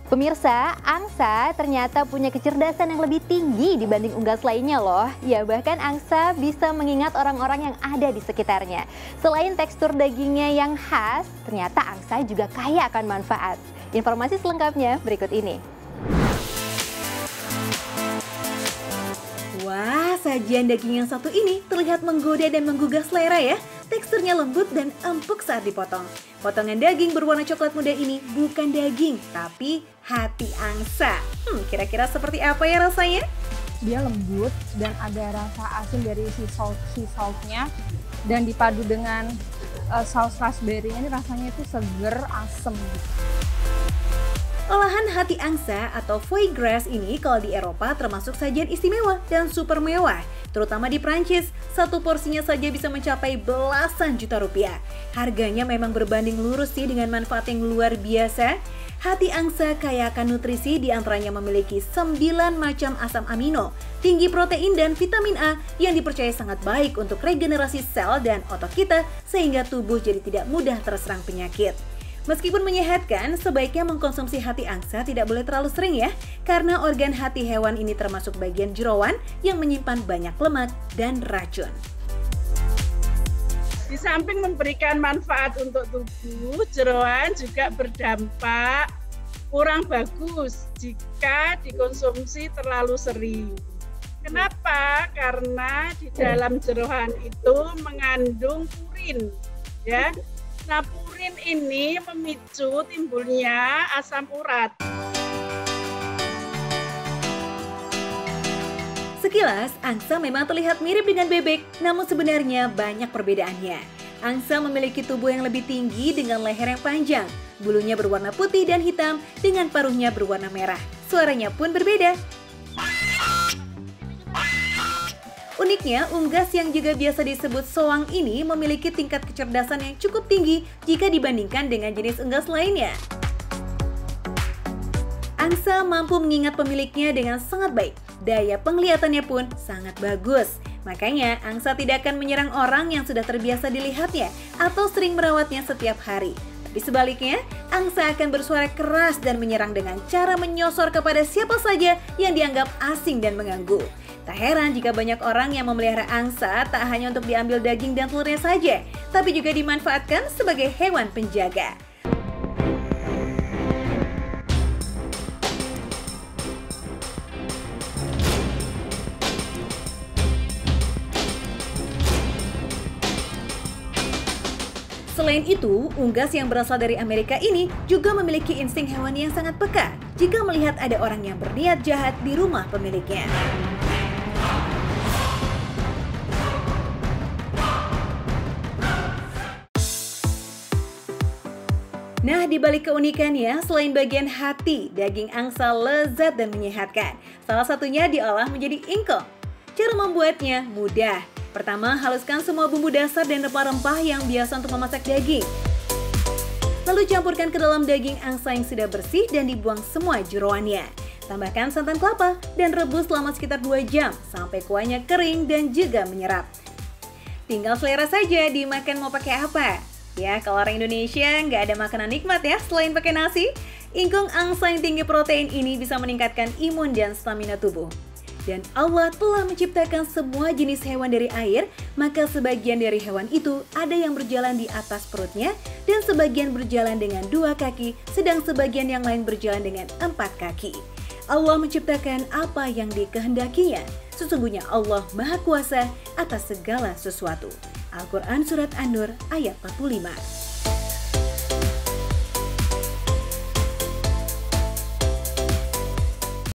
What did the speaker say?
Pemirsa, angsa ternyata punya kecerdasan yang lebih tinggi dibanding unggas lainnya loh. Ya, bahkan angsa bisa mengingat orang-orang yang ada di sekitarnya. Selain tekstur dagingnya yang khas, ternyata angsa juga kaya akan manfaat. Informasi selengkapnya berikut ini. Wah, sajian daging yang satu ini terlihat menggoda dan menggugah selera ya. Teksturnya lembut dan empuk saat dipotong. Potongan daging berwarna coklat muda ini bukan daging, tapi hati angsa. Kira-kira seperti apa ya rasanya? Dia lembut dan ada rasa asin dari sea saltnya dan dipadu dengan saus raspberry-nya, ini rasanya itu seger, asem. Olahan hati angsa atau foie gras ini kalau di Eropa termasuk sajian istimewa dan super mewah. Terutama di Prancis, satu porsinya saja bisa mencapai belasan juta rupiah. Harganya memang berbanding lurus sih dengan manfaat yang luar biasa. Hati angsa kaya akan nutrisi, diantaranya memiliki 9 macam asam amino, tinggi protein dan vitamin A yang dipercaya sangat baik untuk regenerasi sel dan otot kita sehingga tubuh jadi tidak mudah terserang penyakit. Meskipun menyehatkan, sebaiknya mengkonsumsi hati angsa tidak boleh terlalu sering ya, karena organ hati hewan ini termasuk bagian jeroan yang menyimpan banyak lemak dan racun. Di samping memberikan manfaat untuk tubuh, jeroan juga berdampak kurang bagus jika dikonsumsi terlalu sering. Kenapa? Karena di dalam jeroan itu mengandung purin, ya. Nah, purin ini memicu timbulnya asam urat. Sekilas, angsa memang terlihat mirip dengan bebek, namun sebenarnya banyak perbedaannya. Angsa memiliki tubuh yang lebih tinggi dengan leher yang panjang, bulunya berwarna putih dan hitam dengan paruhnya berwarna merah. Suaranya pun berbeda. Uniknya, unggas yang juga biasa disebut soang ini memiliki tingkat kecerdasan yang cukup tinggi jika dibandingkan dengan jenis unggas lainnya. Angsa mampu mengingat pemiliknya dengan sangat baik. Daya penglihatannya pun sangat bagus. Makanya, angsa tidak akan menyerang orang yang sudah terbiasa dilihatnya atau sering merawatnya setiap hari. Tapi sebaliknya, angsa akan bersuara keras dan menyerang dengan cara menyosor kepada siapa saja yang dianggap asing dan mengganggu. Tak heran jika banyak orang yang memelihara angsa tak hanya untuk diambil daging dan telurnya saja, tapi juga dimanfaatkan sebagai hewan penjaga. Selain itu, unggas yang berasal dari Amerika ini juga memiliki insting hewani yang sangat peka jika melihat ada orang yang berniat jahat di rumah pemiliknya. Nah, di balik keunikannya, selain bagian hati, daging angsa lezat dan menyehatkan. Salah satunya diolah menjadi ingkong. Cara membuatnya mudah. Pertama, haluskan semua bumbu dasar dan rempah-rempah yang biasa untuk memasak daging. Lalu campurkan ke dalam daging angsa yang sudah bersih dan dibuang semua jeroannya. Tambahkan santan kelapa dan rebus selama sekitar 2 jam sampai kuahnya kering dan juga menyerap. Tinggal selera saja dimakan mau pakai apa. Ya, kalau orang Indonesia nggak ada makanan nikmat ya selain pakai nasi. Ingkung angsa yang tinggi protein ini bisa meningkatkan imun dan stamina tubuh. Dan Allah telah menciptakan semua jenis hewan dari air, maka sebagian dari hewan itu ada yang berjalan di atas perutnya dan sebagian berjalan dengan 2 kaki, sedang sebagian yang lain berjalan dengan 4 kaki. Allah menciptakan apa yang dikehendakinya. Sesungguhnya Allah Maha Kuasa atas segala sesuatu. Al-Quran Surat An-Nur ayat 45.